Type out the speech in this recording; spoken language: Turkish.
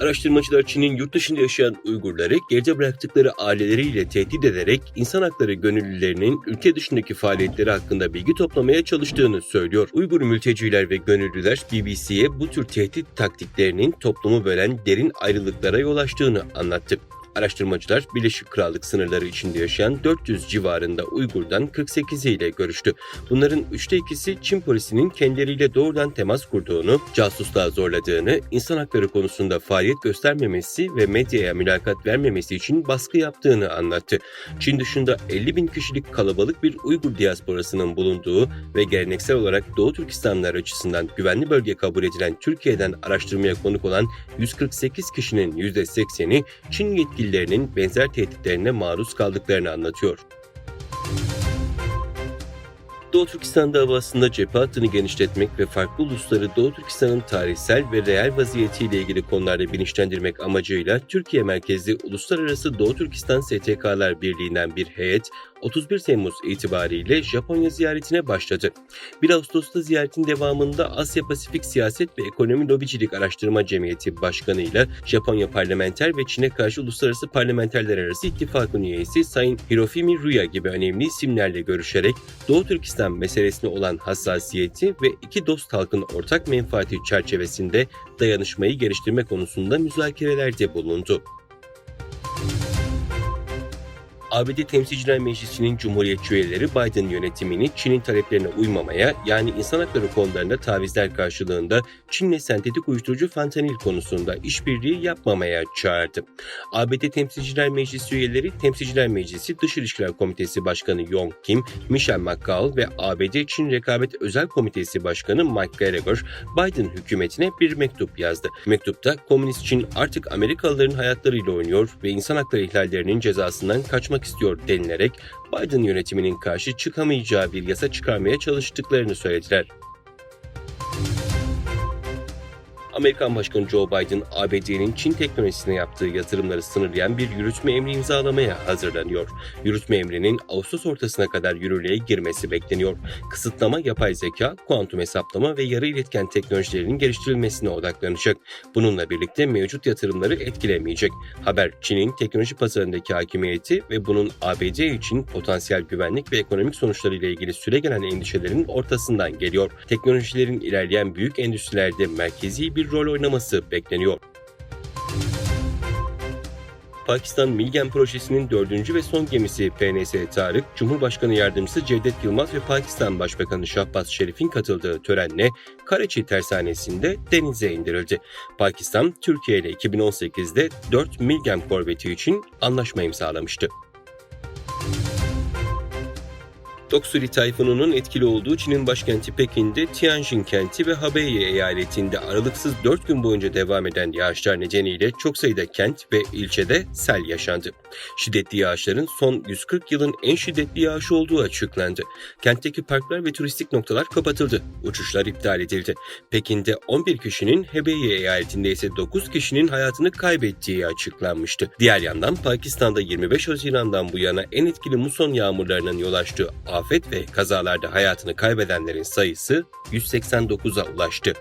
Araştırmacılar Çin'in yurt dışında yaşayan Uygurları geride bıraktıkları aileleriyle tehdit ederek insan hakları gönüllülerinin ülke dışındaki faaliyetleri hakkında bilgi toplamaya çalıştığını söylüyor. Uygur mülteciler ve gönüllüler BBC'ye bu tür tehdit taktiklerinin toplumu bölen derin ayrılıklara yol açtığını anlattı. Araştırmacılar Birleşik Krallık sınırları içinde yaşayan 400 civarında Uygur'dan 48'i ile görüştü. Bunların 2'si Çin polisinin kendileriyle doğrudan temas kurduğunu, casusluğa zorladığını, insan hakları konusunda faaliyet göstermemesi ve medyaya mülakat vermemesi için baskı yaptığını anlattı. Çin dışında 50 bin kişilik kalabalık bir Uygur diasporasının bulunduğu ve geleneksel olarak Doğu Türkistanlılar açısından güvenli bölge kabul edilen Türkiye'den araştırmaya konuk olan 148 kişinin %80'i Çin yetkililerinin benzer tehditlerine maruz kaldıklarını anlatıyor. Doğu Türkistan davasında cephe hattını genişletmek ve farklı ulusları Doğu Türkistan'ın tarihsel ve reel vaziyetiyle ilgili konularda bilinçlendirmek amacıyla Türkiye merkezli Uluslararası Doğu Türkistan STK'lar Birliği'nden bir heyet 31 Temmuz itibariyle Japonya ziyaretine başladı. 1 Ağustos'ta ziyaretin devamında Asya Pasifik Siyaset ve Ekonomi Lobicilik Araştırma Cemiyeti Başkanı ile Japonya Parlamenter ve Çin'e karşı Uluslararası Parlamenterler Arası İttifakı'nın üyesi Sayın Hirofumi Rüya gibi önemli isimlerle görüşerek Doğu Türkistan meselesine olan hassasiyeti ve iki dost halkın ortak menfaati çerçevesinde dayanışmayı geliştirme konusunda müzakerelerde bulundu. ABD Temsilciler Meclisi'nin Cumhuriyetçi üyeleri Biden yönetimini Çin'in taleplerine uymamaya, yani insan hakları konularında tavizler karşılığında Çin'le sentetik uyuşturucu fentanil konusunda işbirliği yapmamaya çağırdı. ABD Temsilciler Meclisi üyeleri Temsilciler Meclisi Dış İlişkiler Komitesi Başkanı Yong Kim, Michelle McCaul ve ABD Çin Rekabet Özel Komitesi Başkanı Mike Gallagher, Biden hükümetine bir mektup yazdı. Mektupta Komünist Çin artık Amerikalıların hayatlarıyla oynuyor ve insan hakları ihlallerinin cezasından kaçmak istiyor denilerek Biden yönetiminin karşı çıkamayacağı bir yasa çıkarmaya çalıştıklarını söylediler. Amerikan Başkanı Joe Biden, ABD'nin Çin teknolojisine yaptığı yatırımları sınırlayan bir yürütme emri imzalamaya hazırlanıyor. Yürütme emrinin Ağustos ortasına kadar yürürlüğe girmesi bekleniyor. Kısıtlama yapay zeka, kuantum hesaplama ve yarı iletken teknolojilerinin geliştirilmesine odaklanacak. Bununla birlikte mevcut yatırımları etkilemeyecek. Haber, Çin'in teknoloji pazarındaki hakimiyeti ve bunun ABD için potansiyel güvenlik ve ekonomik sonuçlarıyla ilgili süregelen endişelerin ortasından geliyor. Teknolojilerin ilerleyen büyük endüstrilerde merkezi bir rol oynaması bekleniyor. Pakistan Milgem Projesi'nin 4. ve son gemisi PNS Tarık, Cumhurbaşkanı Yardımcısı Cevdet Yılmaz ve Pakistan Başbakanı Shahbaz Sharif'in katıldığı törenle Karachi tersanesinde denize indirildi. Pakistan, Türkiye ile 2018'de 4 Milgem korveti için anlaşma imzalamıştı. Doksuri tayfununun etkili olduğu Çin'in başkenti Pekin'de Tianjin kenti ve Hebei eyaletinde aralıksız 4 gün boyunca devam eden yağışlar nedeniyle çok sayıda kent ve ilçede sel yaşandı. Şiddetli yağışların son 140 yılın en şiddetli yağışı olduğu açıklandı. Kentteki parklar ve turistik noktalar kapatıldı. Uçuşlar iptal edildi. Pekin'de 11 kişinin, Hebei eyaletinde ise 9 kişinin hayatını kaybettiği açıklanmıştı. Diğer yandan Pakistan'da 25 Haziran'dan bu yana en etkili muson yağmurlarının yol açtığı afet ve kazalarda hayatını kaybedenlerin sayısı 189'a ulaştı.